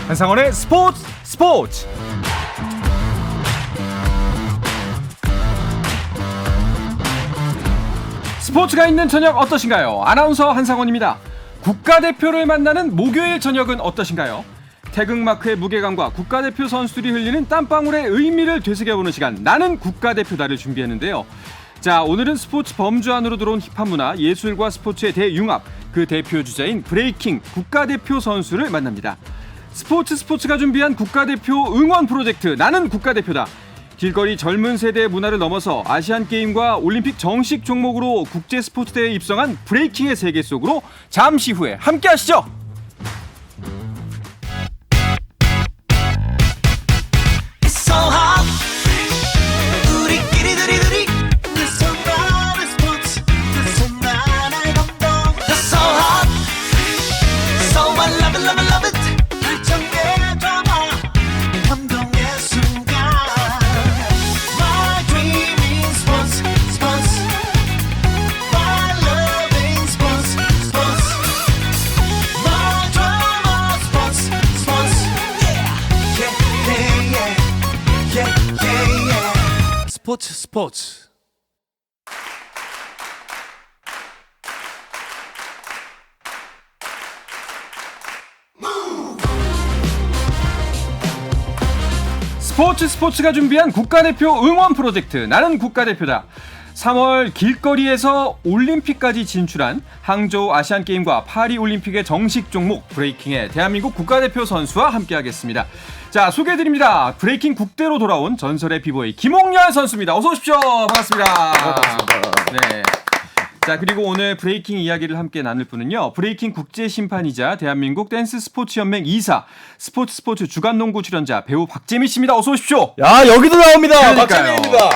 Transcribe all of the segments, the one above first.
한상원의 스포츠. 스포츠가 있는 저녁 어떠신가요? 아나운서 한상원입니다. 국가대표를 만나는 목요일 저녁은 어떠신가요? 태극마크의 무게감과 국가대표 선수들이 흘리는 땀방울의 의미를 되새겨보는 시간, 나는 국가대표다를 준비했는데요. 자, 오늘은 스포츠 범주 안으로 들어온 힙합 문화, 예술과 스포츠의 대융합, 그 대표 주자인 브레이킹 국가대표 선수를 만납니다. 스포츠가 준비한 국가대표 응원 프로젝트, 나는 국가대표다. 길거리 젊은 세대의 문화를 넘어서 아시안게임과 올림픽 정식 종목으로 국제 스포츠대회에 입성한 브레이킹의 세계 속으로 잠시 후에 함께 하시죠. 스포츠. 스포츠가 준비한 국가대표 응원 프로젝트, 나는 국가대표다. 3월 길거리에서 올림픽까지 진출한 항저우 아시안게임과 파리올림픽의 정식 종목 브레이킹의 대한민국 국가대표 선수와 함께하겠습니다. 자, 소개해드립니다. 브레이킹 국대로 돌아온 전설의 비보이 김홍렬 선수입니다. 어서 오십시오. 반갑습니다. 네. 자, 그리고 오늘 브레이킹 이야기를 함께 나눌 분은요, 브레이킹 국제 심판이자 대한민국 댄스 스포츠 연맹 이사, 스포츠 주간농구 출연자 배우 박재민 씨입니다. 어서 오십시오. 야, 여기도 나옵니다. 그러니까요. 박재민입니다.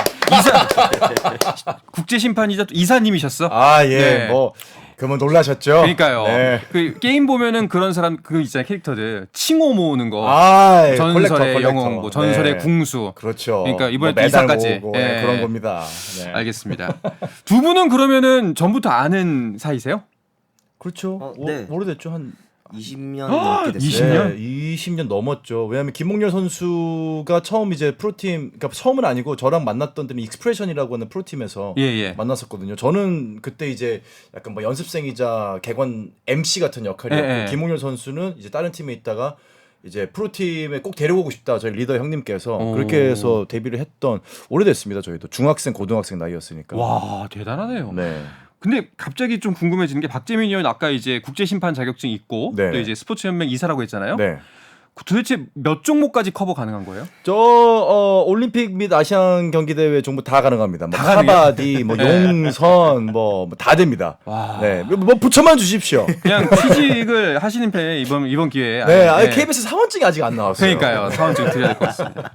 국제 심판이자 또 이사님이셨어? 아, 예. 네. 뭐 그러면 놀라셨죠? 그러니까요. 네. 그 게임 보면은 그런 사람 그 있잖아요, 캐릭터들 칭호 모으는 거. 아, 전설의 콜렉터. 영웅, 뭐 전설의 네. 궁수. 그렇죠. 그러니까 이번에 뭐 또 이사까지. 모으고, 예. 그런 겁니다. 네. 알겠습니다. 두 분은 그러면은 전부터 아는 사이세요? 그렇죠. 네. 오래됐죠. 한 20년 넘게 됐어요. 20년? 20년 넘었죠. 왜냐하면 김홍렬 선수가 처음 이제 프로팀, 그러니까 처음은 아니고 저랑 만났던 때는 익스프레션이라고 하는 프로팀에서 예. 만났었거든요. 저는 그때 이제 약간 뭐 연습생이자 객관 MC 같은 역할이었고, 예. 김홍렬 선수는 이제 다른 팀에 있다가 이제 프로팀에 꼭 데려오고 싶다, 저희 리더 형님께서. 오. 그렇게 해서 데뷔를 했던, 오래됐습니다. 저희도 중학생 고등학생 나이였으니까. 와, 대단하네요. 네. 근데 갑자기 좀 궁금해지는 게 박재민 의원 아까 이제 국제 심판 자격증 있고 네. 또 이제 스포츠 연맹 이사라고 했잖아요. 네. 도대체 몇 종목까지 커버 가능한 거예요? 올림픽 및 아시안 경기 대회 종목 다 가능합니다. 뭐 다 가능해요? 카바디, 뭐 네. 용선, 뭐 다 됩니다. 와. 네, 뭐 붙여만 주십시오. 그냥 취직을 하시는 편에 이번 기회에. 네, 아니, KBS 사원증이 아직 안 나왔어요. 그러니까요. 사원증 드려야 될 것 같습니다.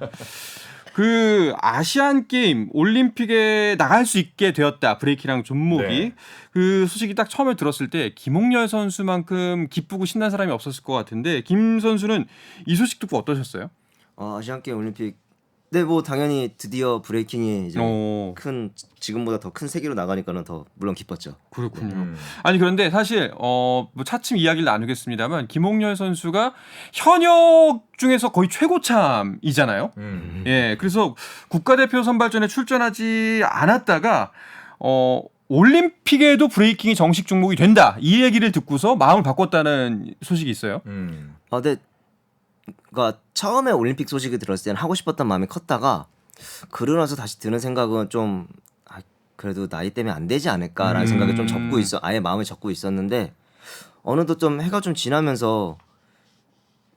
그 아시안 게임 올림픽에 나갈 수 있게 되었다, 브레이킹이랑 종목이. 네. 그 소식이 딱 처음에 들었을 때 김홍렬 선수만큼 기쁘고 신난 사람이 없었을 것 같은데, 김 선수는 이 소식 듣고 어떠셨어요? 아시안게임 올림픽. 네, 뭐 당연히 드디어 브레이킹이 이제 오. 지금보다 더 큰 세계로 나가니까는 더 물론 기뻤죠. 그렇군요. 아니 그런데 사실 뭐 차츰 이야기를 나누겠습니다만, 김홍렬 선수가 현역 중에서 거의 최고참이잖아요. 예, 그래서 국가대표 선발전에 출전하지 않았다가 올림픽에도 브레이킹이 정식 종목이 된다, 이 얘기를 듣고서 마음을 바꿨다는 소식이 있어요. 네. 그러니까 처음에 올림픽 소식이 들었을 때는 하고 싶었던 마음이 컸다가, 그러고 나서 다시 드는 생각은 좀 그래도 나이 때문에 안 되지 않을까라는 생각을 좀 아예 마음에 접고 있었는데, 어느덧 좀 해가 좀 지나면서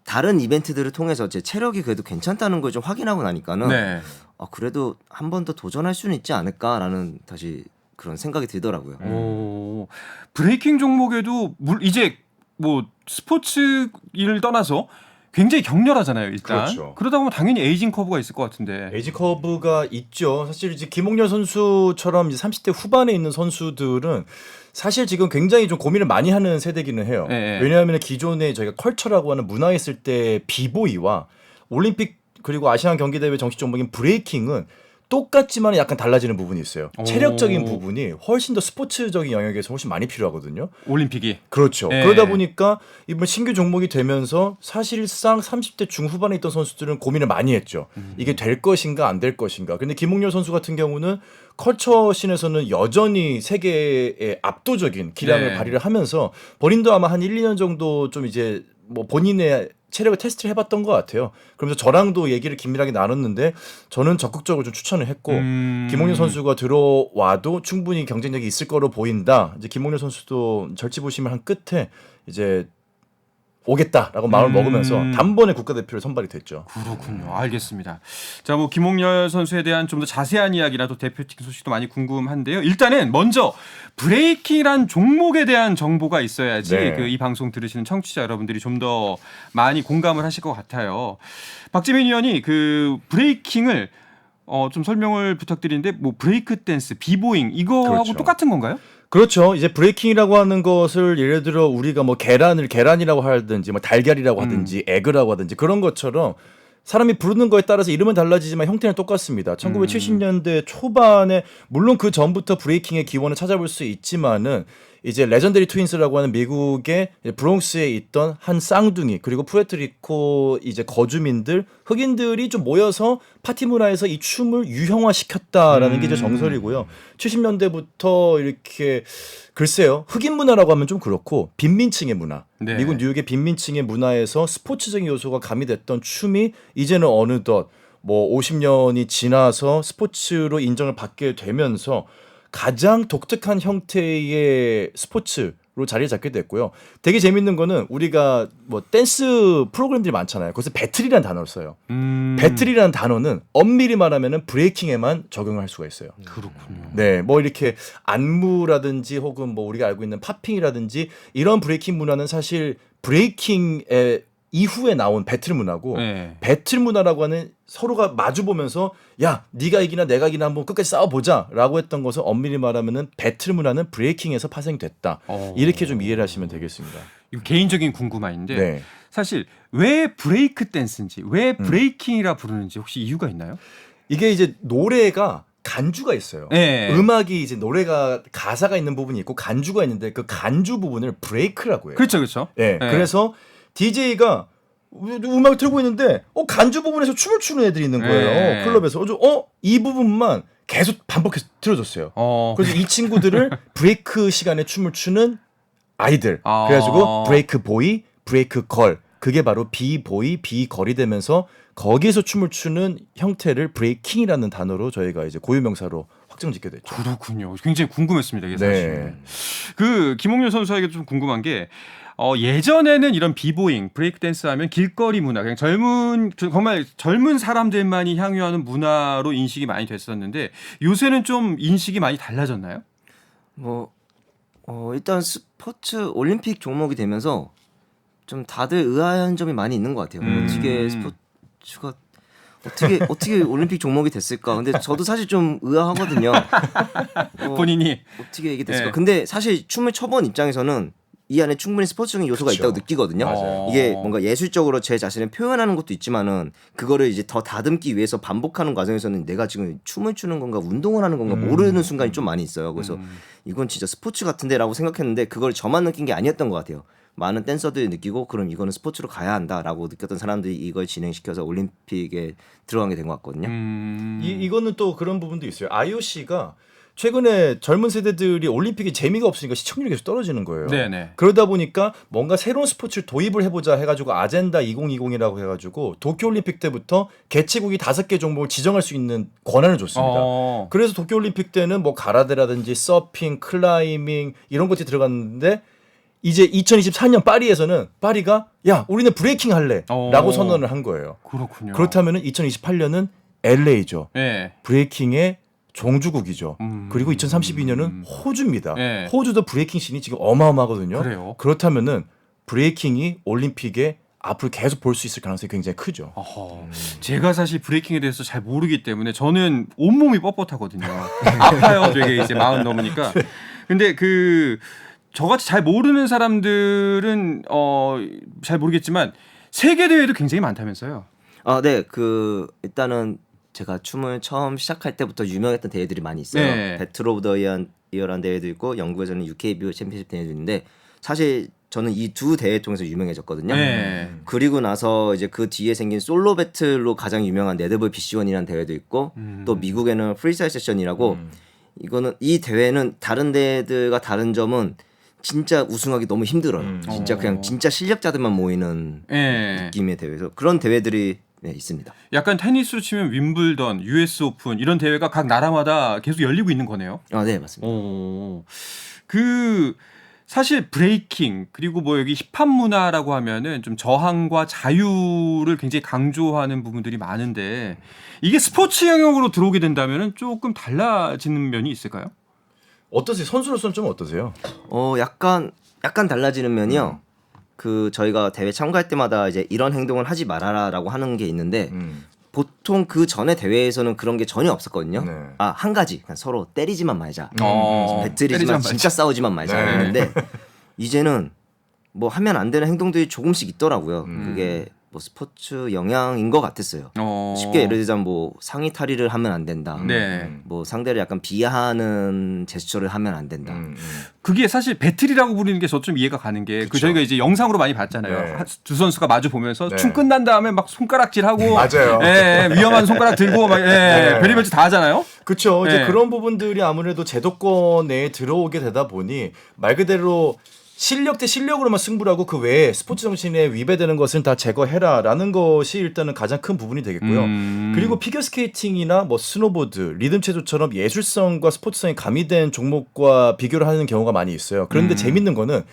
다른 이벤트들을 통해서 제 체력이 그래도 괜찮다는 걸 좀 확인하고 나니까는 네. 그래도 한 번 더 도전할 수는 있지 않을까라는 다시 그런 생각이 들더라고요. 오, 브레이킹 종목에도 이제 뭐 스포츠 일을 떠나서 굉장히 격렬하잖아요, 일단. 그렇죠. 그러다 보면 당연히 에이징 커브가 있을 것 같은데. 에이지 커브가 있죠. 사실 이제 김홍렬 선수처럼 이제 30대 후반에 있는 선수들은 사실 지금 굉장히 좀 고민을 많이 하는 세대기는 해요. 네. 왜냐하면 기존에 저희가 컬처라고 하는 문화에 있을 때 비보이와 올림픽 그리고 아시안 경기대회 정식 종목인 브레이킹은 똑같지만 약간 달라지는 부분이 있어요. 오. 체력적인 부분이 훨씬 더 스포츠적인 영역에서 훨씬 많이 필요하거든요. 올림픽이. 그렇죠. 네. 그러다 보니까 이번 신규 종목이 되면서 사실상 30대 중후반에 있던 선수들은 고민을 많이 했죠. 이게 될 것인가 안 될 것인가. 근데 김홍렬 선수 같은 경우는 컬처씬에서는 여전히 세계의 압도적인 기량을 네. 발휘를 하면서 본인도 아마 한 1, 2년 정도 좀 이제 뭐 본인의 체력을 테스트를 해봤던 것 같아요. 그러면서 저랑도 얘기를 긴밀하게 나눴는데 저는 적극적으로 좀 추천을 했고 김홍렬 선수가 들어와도 충분히 경쟁력이 있을 거로 보인다. 이제 김홍렬 선수도 절치부심을 한 끝에 이제 오겠다라고 마음을 먹으면서 단번에 국가대표를 선발이 됐죠. 그렇군요. 알겠습니다. 자, 뭐 김홍렬 선수에 대한 좀 더 자세한 이야기나 또 대표팀 소식도 많이 궁금한데요. 일단은 먼저 브레이킹이란 종목에 대한 정보가 있어야지 네. 이 방송 들으시는 청취자 여러분들이 좀 더 많이 공감을 하실 것 같아요. 박지민 위원이 그 브레이킹을 좀 설명을 부탁드리는데 뭐 브레이크 댄스, 비보잉 이거하고 그렇죠. 똑같은 건가요? 그렇죠. 이제 브레이킹이라고 하는 것을 예를 들어 우리가 뭐 계란이라고 하든지 뭐 달걀이라고 하든지 에그라고 하든지 그런 것처럼 사람이 부르는 거에 따라서 이름은 달라지지만 형태는 똑같습니다. 1970년대 초반에 물론 그 전부터 브레이킹의 기원을 찾아볼 수 있지만은 이제 레전더리 트윈스라고 하는 미국의 브롱스에 있던 한 쌍둥이 그리고 푸에르토리코 이제 거주민들 흑인들이 좀 모여서 파티 문화에서 이 춤을 유형화시켰다라는 게 이제 정설이고요. 70년대부터 이렇게 글쎄요. 흑인 문화라고 하면 좀 그렇고 빈민층의 문화. 네. 미국 뉴욕의 빈민층의 문화에서 스포츠적인 요소가 가미됐던 춤이 이제는 어느덧 뭐 50년이 지나서 스포츠로 인정을 받게 되면서 가장 독특한 형태의 스포츠로 자리를 잡게 됐고요. 되게 재밌는 거는 우리가 뭐 댄스 프로그램들이 많잖아요. 거기서 배틀이라는 단어를 써요. 배틀이라는 단어는 엄밀히 말하면은 브레이킹에만 적용할 수가 있어요. 그렇군요. 네, 뭐 이렇게 안무라든지 혹은 뭐 우리가 알고 있는 팝핑이라든지 이런 브레이킹 문화는 사실 브레이킹의 이후에 나온 배틀 문화고 네. 배틀 문화라고 하는 서로가 마주 보면서 야 네가 이기나 내가 이기나 한번 끝까지 싸워보자라고 했던 것을 엄밀히 말하면은 배틀 문화는 브레이킹에서 파생됐다. 이렇게 좀 이해를 하시면 되겠습니다. 이거 개인적인 궁금함인데 네. 사실 왜 브레이크 댄스인지 왜 브레이킹이라 부르는지 혹시 이유가 있나요? 이게 이제 노래가 간주가 있어요. 네. 음악이 이제 노래가 가사가 있는 부분이 있고 간주가 있는데 그 간주 부분을 브레이크라고 해요. 그렇죠, 그렇죠. 네. 그래서 DJ가 음악을 틀고 있는데 간주 부분에서 춤을 추는 애들이 있는 거예요. 네. 클럽에서 이 부분만 계속 반복해서 틀어줬어요. 그래서 이 친구들을 브레이크 시간에 춤을 추는 아이들. 그래가지고 브레이크 보이, 브레이크 걸. 그게 바로 비보이, 비걸이 되면서 거기에서 춤을 추는 형태를 브레이킹이라는 단어로 저희가 이제 고유명사로 확정짓게 됐죠. 그렇군요. 굉장히 궁금했습니다. 이게 사실. 네. 그 김홍렬 선수에게 좀 궁금한 게 예전에는 이런 비보잉, 브레이크 댄스 하면 길거리 문화, 그냥 정말 젊은 사람들만이 향유하는 문화로 인식이 많이 됐었는데 요새는 좀 인식이 많이 달라졌나요? 뭐 일단 스포츠 올림픽 종목이 되면서 좀 다들 의아한 점이 많이 있는 것 같아요. 어떻게 스포츠가 어떻게 올림픽 종목이 됐을까? 근데 저도 사실 좀 의아하거든요. 본인이 어떻게 이게 됐을까? 네. 근데 사실 춤을 춰본 입장에서는 이 안에 충분히 스포츠적인 요소가 그쵸. 있다고 느끼거든요. 맞아요. 이게 뭔가 예술적으로 제 자신을 표현하는 것도 있지만은 그거를 이제 더 다듬기 위해서 반복하는 과정에서는 내가 지금 춤을 추는 건가 운동을 하는 건가 모르는 순간이 좀 많이 있어요. 그래서 이건 진짜 스포츠 같은데라고 생각했는데 그걸 저만 느낀 게 아니었던 것 같아요. 많은 댄서들이 느끼고 그럼 이거는 스포츠로 가야 한다라고 느꼈던 사람들이 이걸 진행시켜서 올림픽에 들어가게 된 것 같거든요. 이거는 또 그런 부분도 있어요. IOC가 최근에 젊은 세대들이 올림픽에 재미가 없으니까 시청률이 계속 떨어지는 거예요. 네네. 그러다 보니까 뭔가 새로운 스포츠를 도입을 해보자 해가지고 아젠다 2020이라고 해가지고 도쿄올림픽 때부터 개최국이 5개 종목을 지정할 수 있는 권한을 줬습니다. 그래서 도쿄올림픽 때는 뭐 가라데라든지 서핑, 클라이밍 이런 것들이 들어갔는데 이제 2024년 파리에서는 파리가 야 우리는 브레이킹 할래 라고 선언을 한 거예요. 그렇군요. 그렇다면 2028년은 LA죠. 네. 브레이킹의 종주국이죠. 그리고 2032년은 호주입니다. 네. 호주도 브레이킹 씬이 지금 어마어마하거든요. 그래요? 그렇다면은 브레이킹이 올림픽에 앞으로 계속 볼 수 있을 가능성이 굉장히 크죠. 제가 사실 브레이킹에 대해서 잘 모르기 때문에 저는 온몸이 뻣뻣하거든요. 아파요. 되게 이제 40 넘으니까. 근데 저같이 잘 모르는 사람들은 잘 모르겠지만 세계 대회도 굉장히 많다면서요. 네. 일단은 제가 춤을 처음 시작할 때부터 유명했던 대회들이 많이 있어요. 네. 배틀 오브 더 이어라는 대회도 있고 영국에서는 UKBO 챔피언십 대회도 있는데 사실 저는 이 두 대회 통해서 유명해졌거든요. 네. 그리고 나서 이제 그 뒤에 생긴 솔로 배틀로 가장 유명한 네드볼 BC1이라는 대회도 있고 또 미국에는 프리스타일 세션이라고 이거는 이 대회는 다른 대회들과 다른 점은 진짜 우승하기 너무 힘들어요. 진짜 그냥 진짜 실력자들만 모이는 네. 느낌의 대회에서 그런 대회들이 네, 있습니다. 약간 테니스로 치면 윈블던, US 오픈 이런 대회가 각 나라마다 계속 열리고 있는 거네요. 아, 네, 맞습니다. 그 사실 브레이킹 그리고 뭐 여기 힙합 문화라고 하면은 좀 저항과 자유를 굉장히 강조하는 부분들이 많은데 이게 스포츠 영역으로 들어오게 된다면은 조금 달라지는 면이 있을까요? 어떠세요? 선수로서는 좀 어떠세요? 약간 달라지는 면이요. 그 저희가 대회 참가할 때마다 이제 이런 행동을 하지 말아라라고 하는 게 있는데 보통 그 전에 대회에서는 그런 게 전혀 없었거든요. 네. 아, 한 가지 그냥 서로 때리지만 말자. 때리지만 배틀이지만 진짜 싸우지만 말자. 네. 했는데 이제는 뭐 하면 안 되는 행동들이 조금씩 있더라고요. 그게 뭐 스포츠 영향인 것 같았어요. 쉽게 예를 들자면 뭐 상의 탈의를 하면 안 된다. 네. 뭐 상대를 약간 비하하는 제스처를 하면 안 된다. 그게 사실 배틀이라고 부르는 게 저 좀 이해가 가는 게 그 저희가 이제 영상으로 많이 봤잖아요. 네. 두 선수가 마주 보면서 네. 춤 끝난 다음에 막 손가락질하고 맞아요. 예, 위험한 손가락 들고 막 네. 별의별 짓 다 하잖아요. 그렇죠. 이제 네. 그런 부분들이 아무래도 제도권 내에 들어오게 되다 보니 말 그대로 실력 대 실력으로만 승부를 하고 그 외에 스포츠 정신에 위배되는 것은 다 제거해라라는 것이 일단은 가장 큰 부분이 되겠고요. 그리고 피겨스케이팅이나 뭐 스노보드, 리듬 체조처럼 예술성과 스포츠성이 가미된 종목과 비교를 하는 경우가 많이 있어요. 그런데 재밌는 거는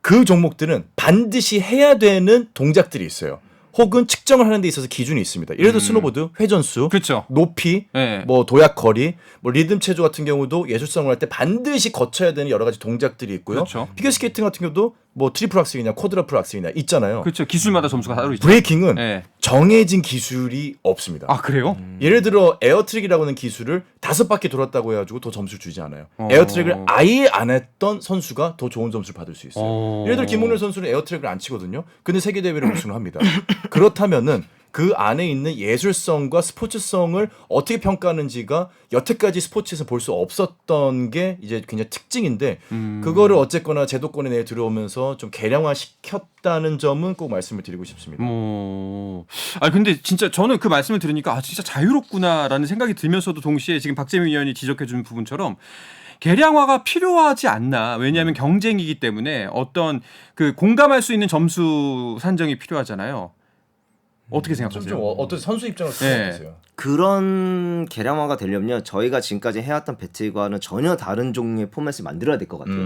그 종목들은 반드시 해야 되는 동작들이 있어요. 혹은 측정을 하는 데 있어서 기준이 있습니다. 예를 들어 스노보드, 회전수, 그렇죠. 높이, 네. 뭐 도약 거리, 뭐 리듬 체조 같은 경우도 예술성을 할 때 반드시 거쳐야 되는 여러 가지 동작들이 있고요. 그렇죠. 피겨스케이팅 같은 경우도 뭐 트리플 악셀이냐 쿼드라플 악셀이냐 있잖아요. 그렇죠. 기술마다 점수가 따로 있죠. 브레이킹은 네. 정해진 기술이 없습니다. 아, 그래요? 예를 들어 에어트릭이라고 하는 기술을 5바퀴 돌았다고 해가지고 더 점수를 주지 않아요. 어. 에어트릭을 아예 안 했던 선수가 더 좋은 점수를 받을 수 있어요. 어. 예를 들어 김문일 선수는 에어트릭을 안 치거든요. 근데 세계 대회를 우승을 합니다. 그렇다면은 그 안에 있는 예술성과 스포츠성을 어떻게 평가하는지가 여태까지 스포츠에서 볼 수 없었던 게 이제 굉장히 특징인데 그거를 어쨌거나 제도권에 내에 들어오면서 좀 개량화시켰다는 점은 꼭 말씀을 드리고 싶습니다. 근데 진짜 저는 그 말씀을 들으니까 아 진짜 자유롭구나라는 생각이 들면서도 동시에 지금 박재민 위원이 지적해준 부분처럼 개량화가 필요하지 않나. 왜냐하면 경쟁이기 때문에 어떤 그 공감할 수 있는 점수 산정이 필요하잖아요. 어떻게 생각하세요? 좀 어떤 선수 입장에서 네. 어떠세요? 그런 개량화가 되려면 저희가 지금까지 해왔던 배틀과는 전혀 다른 종류의 포맷을 만들어야 될 것 같아요.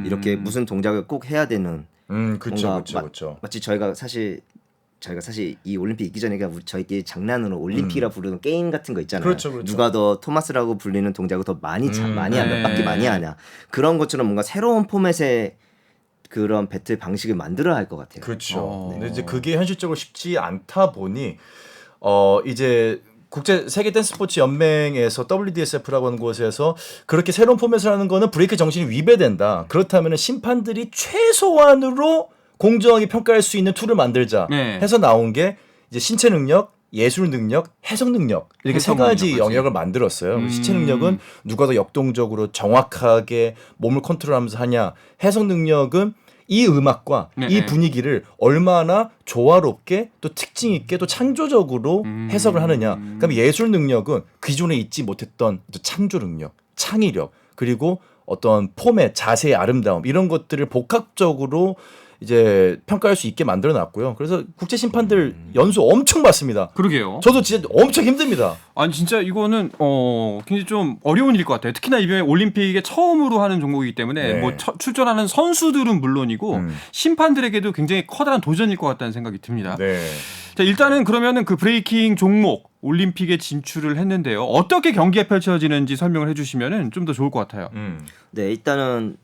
이렇게 무슨 동작을 꼭 해야 되는 그렇죠, 뭔가 그렇죠. 마치 저희가 사실 이 올림픽 있기 전에 그냥 저희끼리 장난으로 올림픽이라 부르는 게임 같은 거 있잖아요. 그렇죠, 그렇죠. 누가 더 토마스라고 불리는 동작을 더 많이 하냐, 네. 몇 바퀴 많이 하냐. 그런 것처럼 뭔가 새로운 포맷의 그런 배틀 방식을 만들어야 할 것 같아요. 그렇죠. 근데 이제 그게 현실적으로 쉽지 않다 보니 이제 국제 세계 댄스 스포츠 연맹에서 WDSF라고 하는 곳에서 그렇게 새로운 포맷을 하는 거는 브레이크 정신이 위배된다. 그렇다면 심판들이 최소한으로 공정하게 평가할 수 있는 툴을 만들자 네. 해서 나온 게 이제 신체 능력, 예술 능력, 해석 능력 이렇게 세 해석 가지 능력, 그치. 영역을 만들었어요. 신체 능력은 누가 더 역동적으로 정확하게 몸을 컨트롤하면서 하냐. 해석 능력은 이 음악과 네. 이 분위기를 얼마나 조화롭게 또 특징 있게 또 창조적으로 해석을 하느냐. 그다음에 예술 능력은 기존에 있지 못했던 또 창조 능력, 창의력 그리고 어떤 폼의 자세의 아름다움 이런 것들을 복합적으로 이제 평가할 수 있게 만들어 놨고요. 그래서 국제 심판들 연수 엄청 받습니다. 그러게요. 저도 진짜 엄청 힘듭니다. 아니 진짜 이거는 굉장히 좀 어려운 일일 것 같아요. 특히나 이번에 올림픽에 처음으로 하는 종목이기 때문에 네. 뭐 출전하는 선수들은 물론이고 심판들에게도 굉장히 커다란 도전일 것 같다는 생각이 듭니다. 네. 자, 일단은 그러면은 그 브레이킹 종목 올림픽에 진출을 했는데요. 어떻게 경기가 펼쳐지는지 설명을 해주시면은 좀 더 좋을 것 같아요. 네, 일단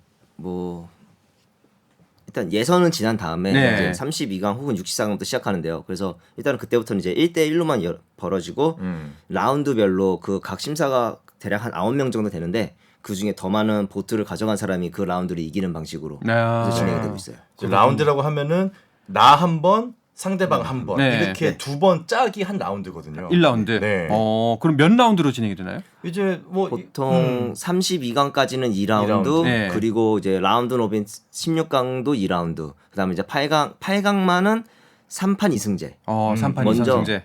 예선은 지난 다음에 네. 이제 32강 혹은 64강부터 시작하는데요. 그래서 일단은 그때부터는 이제 1대1로만 벌어지고 라운드별로 그 각 심사가 대략 한 9명 정도 되는데 그 중에 더 많은 보트를 가져간 사람이 그 라운드를 이기는 방식으로 그래서 진행이 되고 있어요. 이제 라운드라고 하면은 나 한 번, 상대방 한 번, 네. 이렇게 네. 두 번 짝이 한 라운드거든요. 1라운드. 네. 그럼 몇 라운드로 진행이 되나요? 이제 뭐 보통 32강까지는 2라운드, 네. 그리고 이제 라운드 로빈 16강도 2라운드. 그다음에 이제 8강만은 3판 2승제. 3판 먼저 2승제.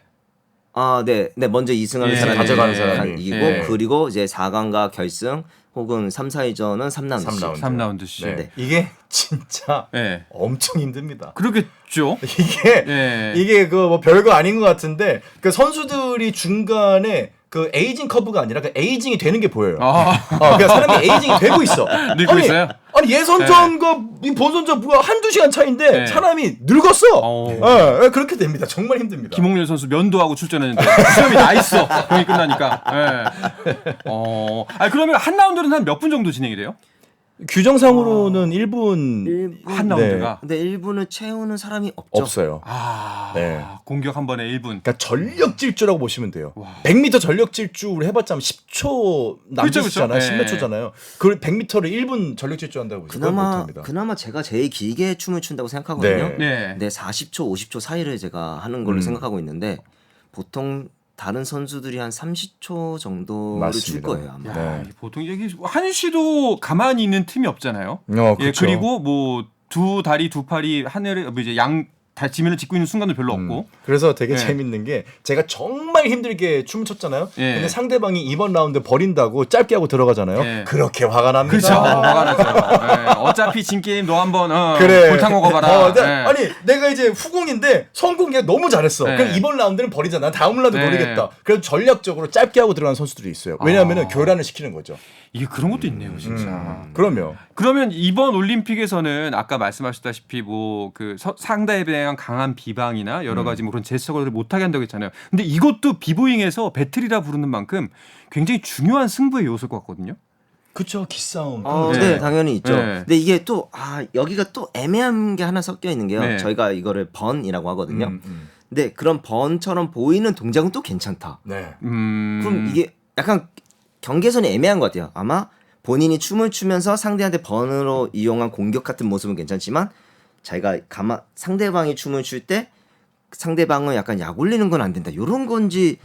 네. 먼저 2승하는 예. 사람이 가져가는 사람이. 이기고 예. 그리고 이제 4강과 결승 혹은 3, 4위전은 3라운드씩. 3라운드씩. 네. 네. 이게 진짜 네. 엄청 힘듭니다. 그러겠죠. 이게 네. 이게 그 뭐 별거 아닌 것 같은데 그 선수들이 중간에 그 에이징 커브가 아니라 그 에이징이 되는 게 보여요. 그러니까 사람이 에이징이 되고 있어. 늙고 있어요? 아니 예선전과 이 본선전 뭐가 한두 시간 차이인데 네. 사람이 늙었어. 예, 그렇게 됩니다. 정말 힘듭니다. 김홍렬 선수 면도하고 출전했는데 수염이 나 있어. 경기 끝나니까. 그러면 한 라운드는 한 몇 분 정도 진행이 돼요? 규정상으로는 1분 한 라운드가. 근데 1분을 채우는 사람이 없죠. 없어요. 네. 공격 한 번에 1분. 그러니까 전력 질주라고 보시면 돼요. 100m 전력 질주를 해봤자 10초 남짓이잖아요. 그쵸. 10몇 초잖아요. 그 100m를 1분 전력 질주한다고 보시면 못합니다. 그나마 제가 제일 길게 춤을 춘다고 생각하거든요. 네. 네, 40초, 50초 사이를 제가 하는 걸로 생각하고 있는데 보통 다른 선수들이 한 30초 정도를 줄 맞습니다. 거예요. 아마. 야, 보통 여기 한시도 가만히 있는 틈이 없잖아요. 예, 그쵸. 그리고 뭐 두 다리 두 팔이 하늘에 뭐 이제 양 지면을 짚고 있는 순간도 별로 없고. 그래서 되게 네. 재밌는 게 제가 정말 힘들게 춤을 췄잖아요. 네. 근데 상대방이 이번 라운드 버린다고 짧게 하고 들어가잖아요. 네. 그렇게 화가 납니다. 그렇죠. 화가 나죠. 예, 어차피 진 게임 너 한번 그래. 골탕 먹어봐라. 네. 예. 아니 내가 이제 후공인데 성공이 너무 잘했어. 네. 그럼 이번 라운드는 버리자. 난 다음 라운드 네. 노리겠다. 그래서 전략적으로 짧게 하고 들어가는 선수들이 있어요. 왜냐하면 교란을 시키는 거죠. 이게 그런 것도 있네요, 진짜. 그럼요. 그러면 이번 올림픽에서는 아까 말씀하셨다시피 뭐 그 상대에 대한 강한 비방이나 여러 가지 뭐 그런 제스처를 못하게 한다고 했잖아요. 근데 이것도 비보잉에서 배틀이라 부르는 만큼 굉장히 중요한 승부의 요소일 것 같거든요. 그쵸, 기싸움. 네. 네, 당연히 있죠. 네. 근데 이게 또 여기가 또 애매한 게 하나 섞여 있는 게요. 네. 저희가 이거를 번이라고 하거든요. 근데 그런 번처럼 보이는 동작은 또 괜찮다. 네. 그럼 이게 약간 경계선이 애매한 것 같아요. 아마 본인이 춤을 추면서 상대한테 번으로 이용한 공격 같은 모습은 괜찮지만 자기가 상대방이 춤을 출 때 상대방은 약간 약 올리는 건 안 된다. 이런 건지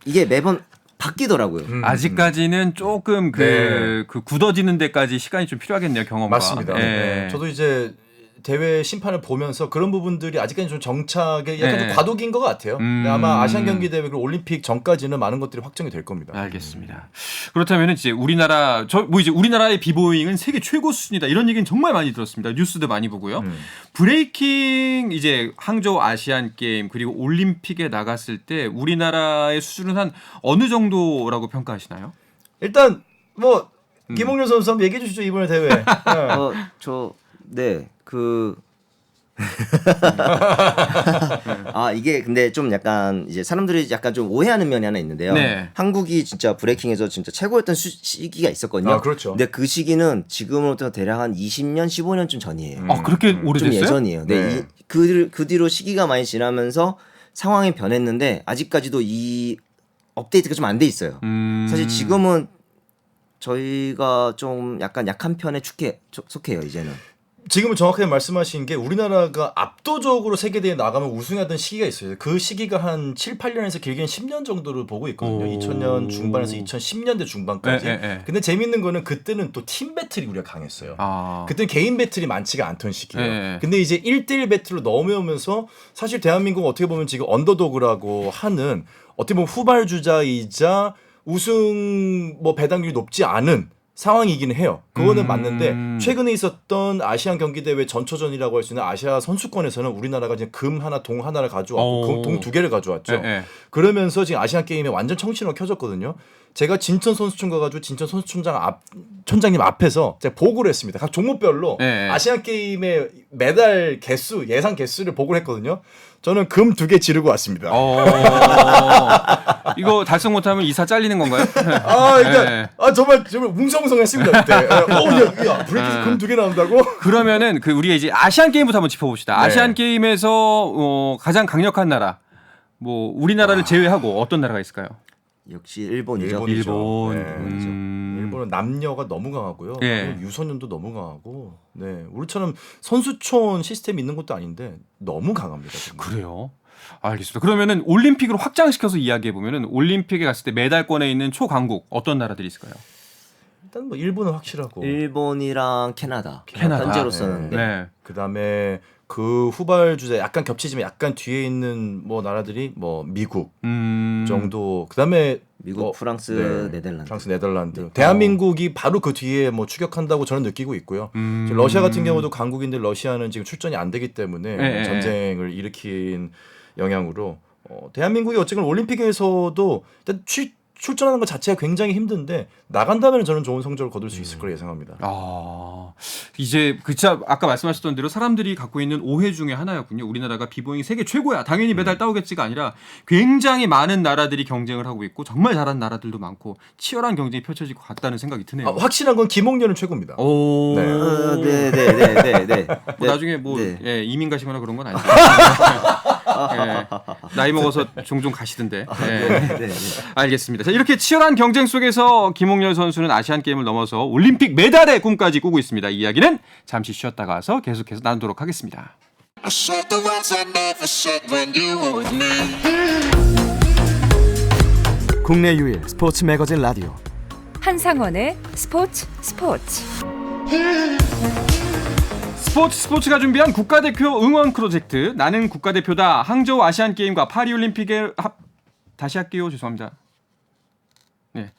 이게 매번 바뀌더라고요. 아직까지는 조금 그 굳어지는 데까지 시간이 좀 필요하겠네요, 경험과. 맞습니다. 예. 네. 저도 이제 대회 심판을 보면서 그런 부분들이 아직까지 좀 정착에 약간 네. 좀 과도기인 것 같아요. 근데 아마 아시안 경기 대회 그리고 올림픽 전까지는 많은 것들이 확정이 될 겁니다. 알겠습니다. 그렇다면 이제 우리나라의 비보잉은 세계 최고 수준이다 이런 얘기는 정말 많이 들었습니다. 뉴스도 많이 보고요. 브레이킹 이제 항저우 아시안 게임 그리고 올림픽에 나갔을 때 우리나라의 수준은 한 어느 정도라고 평가하시나요? 일단 뭐 김홍렬 선수 한번 얘기해 주시죠 이번에 대회. 네. 이게 근데 좀 약간 이제 사람들이 약간 좀 오해하는 면이 하나 있는데요. 네. 한국이 진짜 브레이킹에서 진짜 최고였던 시기가 있었거든요. 그렇죠. 근데 그 시기는 지금으로부터 대략 한 20년, 15년쯤 전이에요. 그렇게 좀 오래됐어요? 예전이에요. 네. 네. 그 뒤로 시기가 많이 지나면서 상황이 변했는데 아직까지도 이 업데이트가 좀 안 돼 있어요. 사실 지금은 저희가 좀 약간 약한 편에 속해요 이제는. 지금은 정확하게 말씀하신 게 우리나라가 압도적으로 세계대회에 나가면 우승하던 시기가 있어요. 그 시기가 한 7, 8년에서 길게는 10년 정도를 보고 있거든요. 2000년 중반에서 2010년대 중반까지. 근데 재밌는 거는 그때는 또 팀 배틀이 우리가 강했어요. 그때는 개인 배틀이 많지가 않던 시기예요. 근데 이제 1대1 배틀로 넘어오면서 사실 대한민국은 어떻게 보면 지금 언더도그라고 하는 어떻게 보면 후발주자이자 우승 뭐 배당률이 높지 않은 상황이기는 해요. 그거는 맞는데 최근에 있었던 아시안 경기대회 전초전이라고 할 수 있는 아시아 선수권에서는 우리나라가 이제 금 하나, 동 하나를 가져왔고 동 두 개를 가져왔죠. 그러면서 지금 아시안 게임에 완전 청신호가 켜졌거든요. 제가 진천 선수촌 가가지고 진천 선수촌장님 앞에서 제가 보고를 했습니다. 각 종목별로 아시안 게임의 메달 개수, 예상 개수를 보고를 했거든요. 저는 금 2개 지르고 왔습니다. 이거 달성 못하면 이사 잘리는 건가요? 정말 웅성웅성했습니다 그때. 야 브레이크에서 금 2개 나온다고? 그러면은 우리가 이제 아시안 게임부터 한번 짚어봅시다. 아시안 게임에서 가장 강력한 나라, 뭐 우리나라를 제외하고 어떤 나라가 있을까요? 역시 일본이죠. 일본. 그리고 남녀가 너무 강하고요. 예. 그리고 유소년도 너무 강하고. 네, 우리처럼 선수촌 시스템이 있는 것도 아닌데 너무 강합니다. 정말. 그래요. 알겠습니다. 그러면은 올림픽으로 확장시켜서 이야기해 보면은 올림픽에 갔을 때 메달권에 있는 초강국 어떤 나라들이 있을까요? 일단 뭐 일본은 확실하고. 일본이랑 캐나다. 캐나다. 현재로서는 네. 네. 그다음에 그 후발 주자 약간 겹치지만 약간 뒤에 있는 뭐 나라들이 뭐 미국 정도. 그다음에 미국, 뭐, 프랑스, 네덜란드. 프랑스, 네덜란드. 대한민국이 바로 그 뒤에 뭐 추격한다고 저는 느끼고 있고요. 지금 러시아 같은 경우도 강국인데 러시아는 지금 출전이 안 되기 때문에 네. 전쟁을 일으킨 영향으로 대한민국이 어쨌든 올림픽에서도 일단 출전하는 것 자체가 굉장히 힘든데 나간다면 저는 좋은 성적을 거둘 수 있을 거라 예상합니다. 아, 이제 그차 아까 말씀하셨던 대로 사람들이 갖고 있는 오해 중에 하나였군요. 우리나라가 비보잉 세계 최고야. 당연히 메달 따오겠지가 아니라 굉장히 많은 나라들이 경쟁을 하고 있고 정말 잘하는 나라들도 많고 치열한 경쟁이 펼쳐질 것 같다는 생각이 드네요. 확실한 건 김홍렬은 최고입니다. 오. 네. 네네네네. 뭐 나중에 뭐 네. 예, 이민 가시거나 그런 건 아니죠. 예, 나이 먹어서 종종 가시던데. 예. 네. 알겠습니다. 자, 이렇게 치열한 경쟁 속에서 김홍렬 선수는 아시안 게임을 넘어서 올림픽 메달의 꿈까지 꾸고 있습니다. 이 이야기는 잠시 쉬었다가 와서 계속해서 나누도록 하겠습니다. I said the words I never said when you were with me. 국내 유일 스포츠 매거진 라디오 한상원의 스포츠. 스포츠가 준비한 국가대표 응원 프로젝트 나는 국가대표다. 항저우 아시안게임과 파리올림픽에 다시 할게요. 죄송합니다. 네.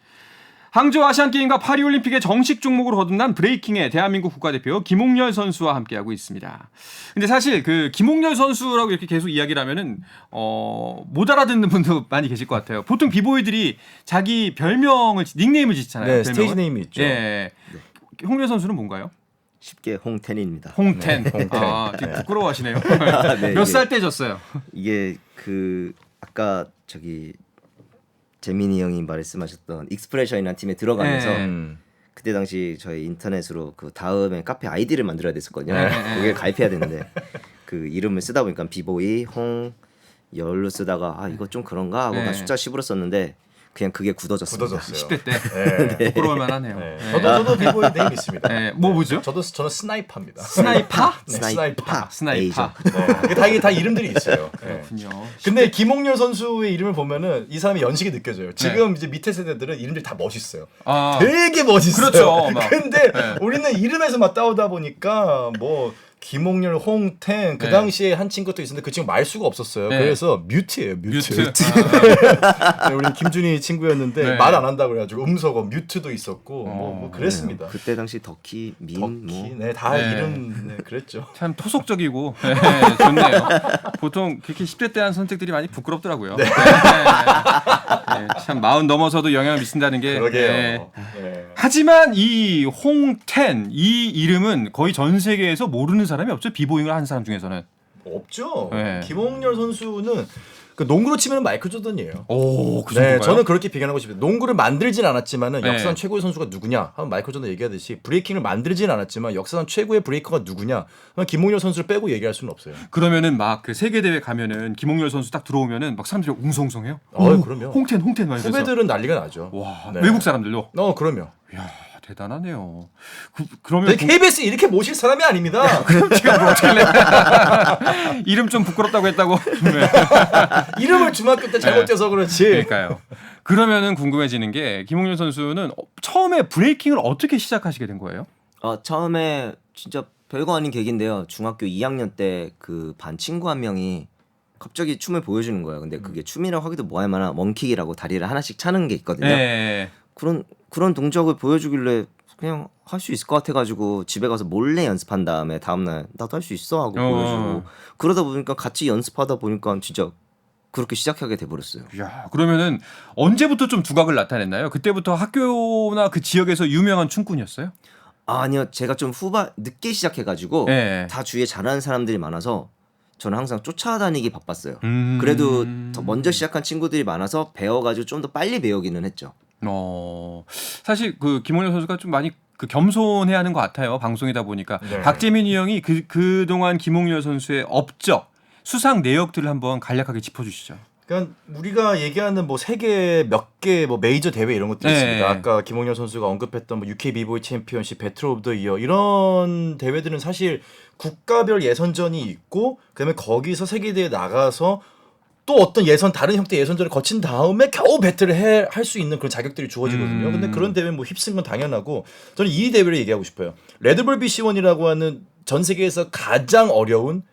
항저우 아시안게임과 파리올림픽의 정식 종목으로 거듭난 브레이킹의 대한민국 국가대표 김홍렬 선수와 함께하고 있습니다. 근데 사실 그 김홍렬 선수라고 이렇게 계속 이야기를 하면은 못 알아듣는 분도 많이 계실 것 같아요. 보통 비보이들이 자기 별명을 닉네임을 짓잖아요. 네, 별명을. 스테이지 네임이 있죠. 예. 홍렬 선수는 뭔가요? 쉽게 홍텐입니다. 홍텐. 홍텐. 아, 되게 네. 부끄러워하시네요. 네, 몇 이게- 살 때 졌어요? 이게 그 아까 저기 재민이 형이 말씀하셨던 익스프레션이라는 팀에 들어가면서 네. 그때 당시 저희 인터넷으로 그 다음에 카페 아이디를 만들어야 됐었거든요. 네. 거기에 가입해야 되는데 그 이름을 쓰다 보니까 비보이 홍열로 쓰다가 아 이거 좀 그런가 하고 네. 그냥 숫자 10으로 썼는데 그냥 그게 굳어졌습니다. 10대 때 네. 부끄러울 만하네요. 네. 네. 저도 비보이 네임 있습니다. 네. 뭐죠? 저는 스나이퍼입니다. 스나이파? 네, 스나이퍼. 스나이파. 네. 이게 다 이름들이 있어요. 네. 그렇군요. 근데 김홍렬 선수의 이름을 보면은 이 사람이 연식이 느껴져요. 지금 이제 밑에 세대들은 이름들이 다 멋있어요. 아, 되게 멋있어요. 그렇죠, 막. 근데 네. 우리는 이름에서 막 따오다 보니까 뭐 김홍렬, 홍텐 그 네. 당시에 한 친구도 있었는데 그 친구 말 수가 없었어요. 네. 그래서 뮤트예요, 뮤트. 뮤트. 네, 우리 김준희 친구였는데 네. 말 안 한다고 그래가지고 음소거 뮤트도 있었고 뭐 그랬습니다. 그때 당시 덕희, 민, 덕희, 뭐 네, 다 네. 이름 네, 그랬죠. 참 토속적이고 네, 좋네요. 보통 그렇게 10대 때 한 선택들이 많이 부끄럽더라고요. 네. 네, 참 마흔 넘어서도 영향을 미친다는 게. 그러게요. 네. 네. 하지만 이 홍텐 이 이름은 거의 전 세계에서 모르는 사람이 없죠. 비보잉을 하는 사람 중에서는. 없죠. 네. 김홍렬 선수는 그 농구로 치면 마이클 조던이에요. 오, 그 네, 정도가요? 저는 그렇게 비교하고 싶어요. 농구를 만들진 않았지만은 네. 역사상 최고의 선수가 누구냐 하면 마이클 조던 얘기하듯이 브레이킹을 만들진 않았지만 역사상 최고의 브레이커가 누구냐 하면 김홍렬 선수를 빼고 얘기할 수는 없어요. 그러면은 막 그 세계 대회 가면은 김홍렬 선수 딱 들어오면은 막 사람들이 웅성웅성해요. 그럼요. 홍텐 막 이러면서. 후배들은 난리가 나죠. 와, 네. 외국 사람들도. 그럼요. 이야, 대단하네요. 그러면 근데 KBS 이렇게 모실 사람이 아닙니다. 제가 뭐 어떻게 할래? 이름 좀 부끄럽다고 했다고. 네. 이름을 중학교 때 잘못 떼서 그렇지. 그러니까요. 그러면은 궁금해지는 게 김홍렬 선수는 처음에 브레이킹을 어떻게 시작하시게 된 거예요? 처음에 진짜 별거 아닌 계기인데요. 중학교 2학년 때 그 반 친구 한 명이 갑자기 춤을 보여주는 거예요. 근데 그게 춤이라고 하기도 뭐할 만한 원킥이라고 다리를 하나씩 차는 게 있거든요. 네. 그런 동작을 보여주길래 그냥 할 수 있을 것 같아가지고 집에 가서 몰래 연습한 다음에 다음날 나도 할 수 있어 하고 보여주고 그러다 보니까 같이 연습하다 보니까 진짜 그렇게 시작하게 돼버렸어요. 야, 그러면은 언제부터 좀 두각을 나타냈나요? 그때부터 학교나 그 지역에서 유명한 춤꾼이었어요? 아니요, 제가 좀 늦게 시작해가지고 네. 다 주위에 잘하는 사람들이 많아서 저는 항상 쫓아다니기 바빴어요. 그래도 더 먼저 시작한 친구들이 많아서 배워가지고 좀 더 빨리 배우기는 했죠. 사실 그 김홍렬 선수가 좀 많이 그 겸손해야 하는 것 같아요. 방송이다 보니까. 네. 박재민이 형이 그동안 김홍렬 선수의 업적, 수상 내역들을 한번 간략하게 짚어주시죠. 그러니까 우리가 얘기하는 뭐 세계 몇 개 뭐 메이저 대회 이런 것도 네. 있습니다. 아까 김홍현 선수가 언급했던 뭐 UK 비보이 챔피언십, 배틀 오브 더 이어 이런 대회들은 사실 국가별 예선전이 있고 그다음에 거기서 세계 대회 나가서 또 어떤 다른 형태의 예선전을 거친 다음에 겨우 배틀을 할 수 있는 그런 자격들이 주어지거든요. 근데 그런 대회 뭐 휩쓴 건 당연하고 저는 이 대회를 얘기하고 싶어요. 레드불 BC1이라고 하는 전 세계에서 가장 어려운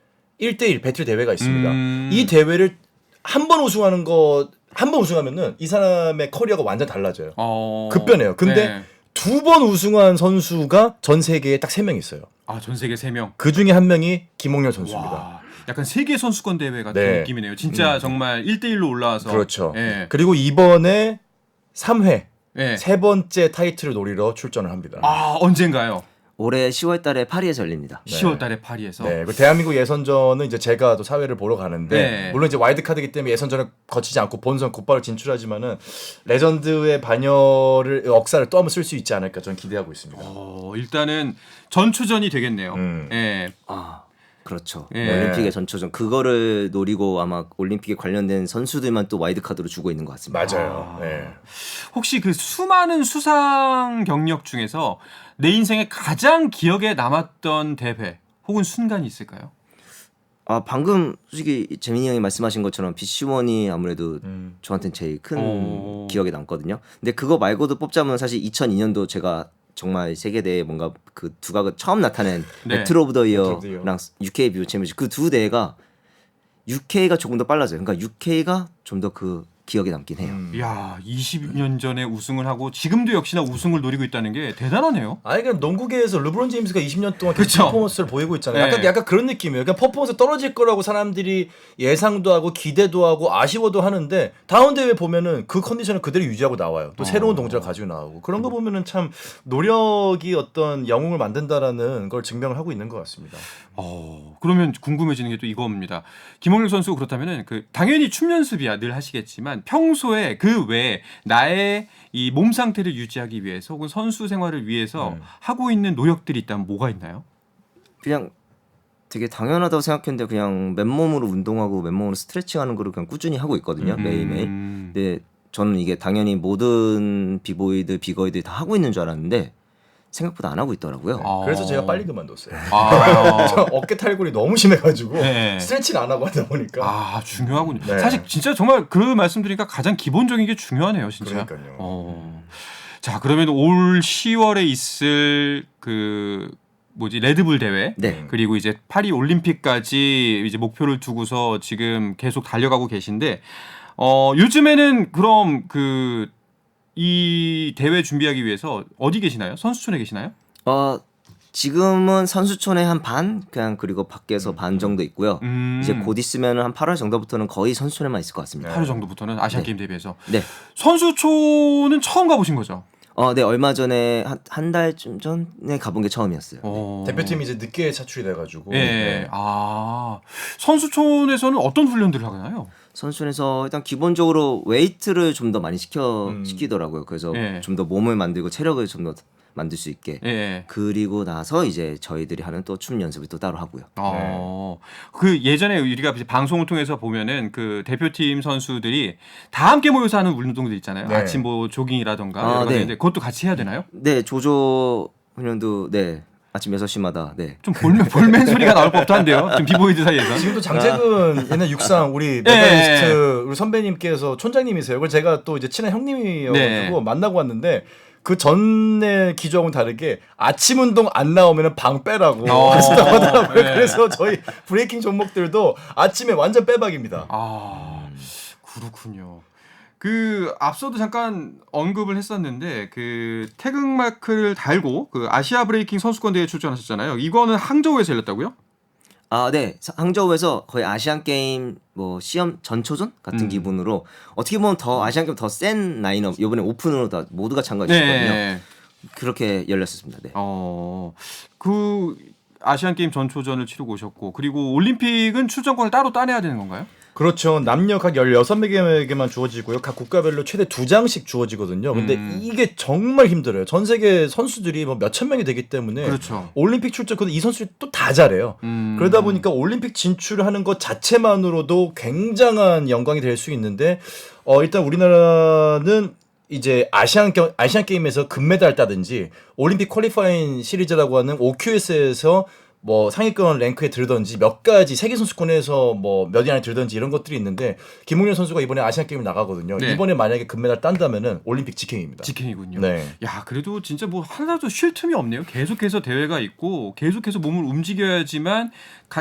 1대1 배틀 대회가 있습니다. 이 대회를 한 번 우승하면은 이 사람의 커리어가 완전 달라져요. 급변해요. 근데 네. 2번 우승한 선수가 전 세계에 딱 3명 있어요. 전 세계 3명. 그 중에 한 명이 김홍렬 선수입니다. 와, 약간 세계 선수권 대회 같은 네. 느낌이네요. 진짜 정말 1대1로 올라와서. 그렇죠. 예. 그리고 이번에 3회 예. 세 번째 타이틀을 노리러 출전을 합니다. 언젠가요? 올해 10월달에 파리에서 열립니다. 10월 달에 파리에서. 네, 그 대한민국 예선전은 이제 제가 또 사회를 보러 가는데 네. 물론 이제 와일드 카드이기 때문에 예선전을 거치지 않고 본선 곧바로 진출하지만은 레전드의 반열을 역사를 또 한번 쓸 수 있지 않을까 저는 기대하고 있습니다. 일단은 전초전이 되겠네요. 음. 예. 그렇죠. 예. 올림픽의 전초전 그거를 노리고 아마 올림픽에 관련된 선수들만 또 와이드 카드로 주고 있는 것 같습니다. 맞아요. 네. 혹시 그 수많은 수상 경력 중에서 내 인생에 가장 기억에 남았던 대회 혹은 순간이 있을까요? 방금 솔직히 재민이 형이 말씀하신 것처럼 BC1이 아무래도 저한테는 제일 큰 기억에 남거든요. 근데 그거 말고도 뽑자면 사실 2002년도 제가 정말 세계대회 뭔가 그 두각을 처음 나타낸 네. 배틀 오브 더 배틀 오브 더 이어랑 UK 비보 챔피언십 그 두 대회가 UK가 조금 더 빨라져요. 그러니까 UK가 좀 더 그 기억에 남긴 해요. 이야, 20년 전에 우승을 하고 지금도 역시나 우승을 노리고 있다는 게 대단하네요. 아니 그냥 농구계에서 르브론 제임스가 20년 동안 계속 그쵸. 퍼포먼스를 보이고 있잖아요. 네. 약간 그런 느낌이에요. 그냥 퍼포먼스 떨어질 거라고 사람들이 예상도 하고 기대도 하고 아쉬워도 하는데 다음 대회 보면은 그 컨디션을 그대로 유지하고 나와요. 또 새로운 동작을 가지고 나오고 그런 거 보면은 참 노력이 어떤 영웅을 만든다라는 걸 증명을 하고 있는 것 같습니다. 그러면 궁금해지는 게 또 이겁니다. 김홍일 선수 그렇다면은 그 당연히 춤 연습이야 늘 하시겠지만 평소에 그 외에 나의 이 몸 상태를 유지하기 위해서 혹은 선수 생활을 위해서 하고 있는 노력들이 있다면 뭐가 있나요? 그냥 되게 당연하다고 생각했는데 그냥 맨몸으로 운동하고 맨몸으로 스트레칭하는 거를 그냥 꾸준히 하고 있거든요. 매일매일. 근데 저는 이게 당연히 모든 비보이들 비거이들이 다 하고 있는 줄 알았는데 생각보다 안 하고 있더라고요. 그래서 제가 빨리 그만뒀어요. 아, 저 어깨 탈골이 너무 심해가지고 네. 스트레칭 안 하고 하다 보니까 중요하군요. 네. 사실 진짜 정말 그 말씀드리니까 가장 기본적인 게 중요하네요, 진짜. 그러니까요. 자, 그러면 올 10월에 있을 그 레드불 대회 네. 그리고 이제 파리 올림픽까지 이제 목표를 두고서 지금 계속 달려가고 계신데 요즘에는 그럼 이 대회 준비하기 위해서 어디 계시나요? 선수촌에 계시나요? 지금은 선수촌에 한 반 그냥 그리고 밖에서 반 정도 있고요. 이제 곧 있으면 한 8월 정도부터는 거의 선수촌에만 있을 것 같습니다. 8월 정도부터는 아시안 게임 대비해서. 네. 선수촌은 처음 가보신 거죠? 네 얼마 전에 한 달쯤 전에 가본 게 처음이었어요. 대표팀이 이제 늦게 차출이 돼가지고 예. 네. 선수촌에서는 어떤 훈련들을 하나요? 선수촌에서 일단 기본적으로 웨이트를 좀 더 많이 시키더라고요. 그래서 예. 좀 더 몸을 만들고 체력을 좀 더 만들 수 있게. 예. 그리고 나서 이제 저희들이 하는 또 춤 연습을 또 따로 하고요. 그 예전에 우리가 방송을 통해서 보면은 그 대표팀 선수들이 다 함께 모여서 하는 운동들 있잖아요. 네. 아침 뭐 조깅이라던가 아, 여러 가지 네. 있는데 그것도 같이 해야 되나요? 네, 조조 훈련도 네. 아침 6시마다 네. 좀 볼멘 소리가 나올 법도 한데요. 좀 비보이드 사이에서. 지금도 장재근 옛날 육상 우리 메달리스트 우리 선배님께서 촌장님이세요. 그걸 제가 또 이제 친한 형님이어가지고 만나고 왔는데 그 전에 기조하고는 다르게 아침 운동 안 나오면 방 빼라고 그랬다고 하더라고요. 네. 그래서 저희 브레이킹 종목들도 아침에 완전 빼박입니다. 그렇군요. 그 앞서도 잠깐 언급을 했었는데 그 태극마크를 달고 그 아시아 브레이킹 선수권 대회에 출전하셨잖아요. 이거는 항저우에서 열렸다고요? 네. 항저우에서 거의 아시안 게임 뭐 시험 전초전 같은 기분으로 어떻게 보면 더 아시안 게임 더 센 라인업 이번에 오픈으로 다 모두가 참가했거든요. 네. 그렇게 열렸었습니다. 네. 그 아시안 게임 전초전을 치르고 오셨고 그리고 올림픽은 출전권을 따로 따내야 되는 건가요? 그렇죠. 남녀 각 16명에게만 주어지고요. 각 국가별로 최대 2장씩 주어지거든요. 근데 이게 정말 힘들어요. 전 세계 선수들이 뭐 몇천 명이 되기 때문에 그렇죠. 올림픽 출전, 근데 이 선수들이 또 다 잘해요. 그러다 보니까 올림픽 진출하는 것 자체만으로도 굉장한 영광이 될 수 있는데 일단 우리나라는 이제 아시안 게임에서 금메달 따든지 올림픽 퀄리파잉 시리즈라고 하는 OQS에서 뭐 상위권 랭크에 들던지 몇 가지 세계 선수권에서 뭐 몇 위 안에 들던지 이런 것들이 있는데 김홍현 선수가 이번에 아시안 게임 나가거든요. 네. 이번에 만약에 금메달 딴다면은 올림픽 직행입니다. 직행이군요. 네. 야, 그래도 진짜 뭐 하나도 쉴 틈이 없네요. 계속해서 대회가 있고 계속해서 몸을 움직여야지만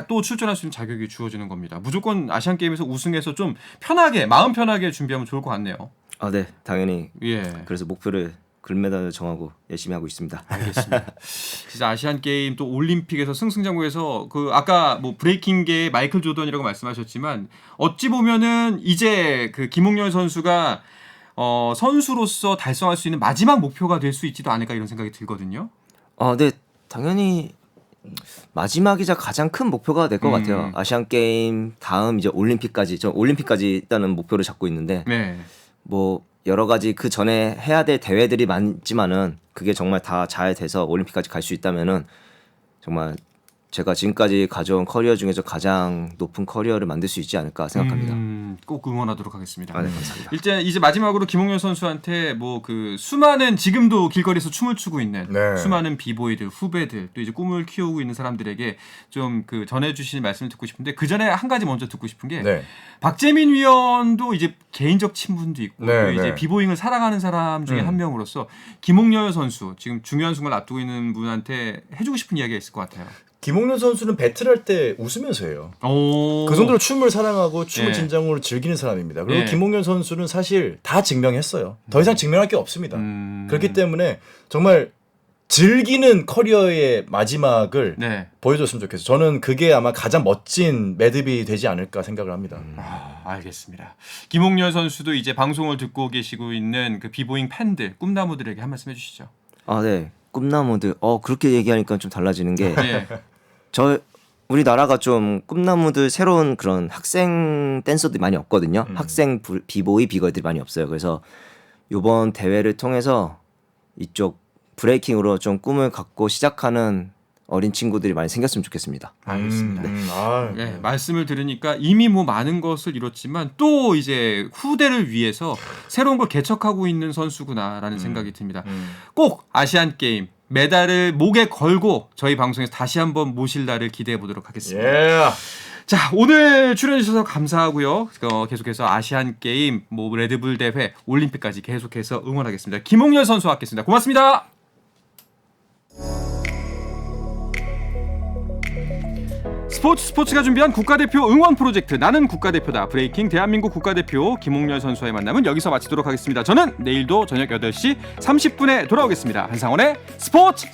또 출전할 수 있는 자격이 주어지는 겁니다. 무조건 아시안 게임에서 우승해서 좀 편하게 마음 편하게 준비하면 좋을 것 같네요. 아, 네, 당연히. 예. 그래서 목표를 금메달을 정하고 열심히 하고 있습니다. 알겠습니다. 진짜 아시안 게임 또 올림픽에서 승승장구해서 그 아까 뭐 브레이킹계의 마이클 조던이라고 말씀하셨지만 어찌 보면은 이제 그 김홍열 선수가 선수로서 달성할 수 있는 마지막 목표가 될 수 있지도 않을까 이런 생각이 들거든요. 네, 당연히 마지막이자 가장 큰 목표가 될 것 같아요. 아시안 게임 다음 이제 올림픽까지, 저 올림픽까지 일단은 목표를 잡고 있는데 네. 뭐 여러 가지 그 전에 해야 될 대회들이 많지만은 그게 정말 다 잘 돼서 올림픽까지 갈 수 있다면은 정말 제가 지금까지 가져온 커리어 중에서 가장 높은 커리어를 만들 수 있지 않을까 생각합니다. 꼭 응원하도록 하겠습니다. 네, 감사합니다. 일단 이제 마지막으로 김홍열 선수한테 뭐 그 수많은 지금도 길거리에서 춤을 추고 있는 네. 수많은 비보이들, 후배들 또 이제 꿈을 키우고 있는 사람들에게 좀 그 전해주신 말씀을 듣고 싶은데 그 전에 한 가지 먼저 듣고 싶은 게 네. 박재민 위원도 이제 개인적 친분도 있고 네, 또 이제 네. 비보잉을 사랑하는 사람 중에 한 명으로서 김홍열 선수 지금 중요한 순간을 앞두고 있는 분한테 해주고 싶은 이야기가 있을 것 같아요. 김홍현 선수는 배틀할 때 웃으면서 해요. 오. 그 정도로 춤을 사랑하고 춤을 네. 진정으로 즐기는 사람입니다. 그리고 네. 김홍현 선수는 사실 다 증명했어요. 더 이상 증명할 게 없습니다. 그렇기 때문에 정말 즐기는 커리어의 마지막을 네. 보여줬으면 좋겠어요. 저는 그게 아마 가장 멋진 매듭이 되지 않을까 생각을 합니다. 알겠습니다. 김홍열 선수도 이제 방송을 듣고 계시고 있는 그 비보잉 팬들, 꿈나무들에게 한 말씀 해주시죠. 네, 꿈나무들. 그렇게 얘기하니까 좀 달라지는 게 네. 우리나라가 좀 꿈나무들 새로운 그런 학생 댄서들이 많이 없거든요. 학생 비보이 비걸들이 많이 없어요. 그래서 이번 대회를 통해서 이쪽 브레이킹으로 좀 꿈을 갖고 시작하는 어린 친구들이 많이 생겼으면 좋겠습니다. 알겠습니다. 아, 네, 말씀을 들으니까 이미 뭐 많은 것을 이뤘지만 또 이제 후대를 위해서 새로운 걸 개척하고 있는 선수구나라는 생각이 듭니다. 꼭 아시안 게임 메달을 목에 걸고 저희 방송에서 다시 한번 모실 날을 기대해 보도록 하겠습니다. 예. 자, 오늘 출연해 주셔서 감사하고요. 계속해서 아시안 게임, 뭐 레드불 대회, 올림픽까지 계속해서 응원하겠습니다. 김홍열 선수와 함께했습니다. 고맙습니다. 스포츠가 준비한 국가대표 응원 프로젝트 나는 국가대표다 브레이킹 대한민국 국가대표 김홍열 선수와의 만남은 여기서 마치도록 하겠습니다. 저는 내일도 저녁 8시 30분에 돌아오겠습니다. 한상원의 스포츠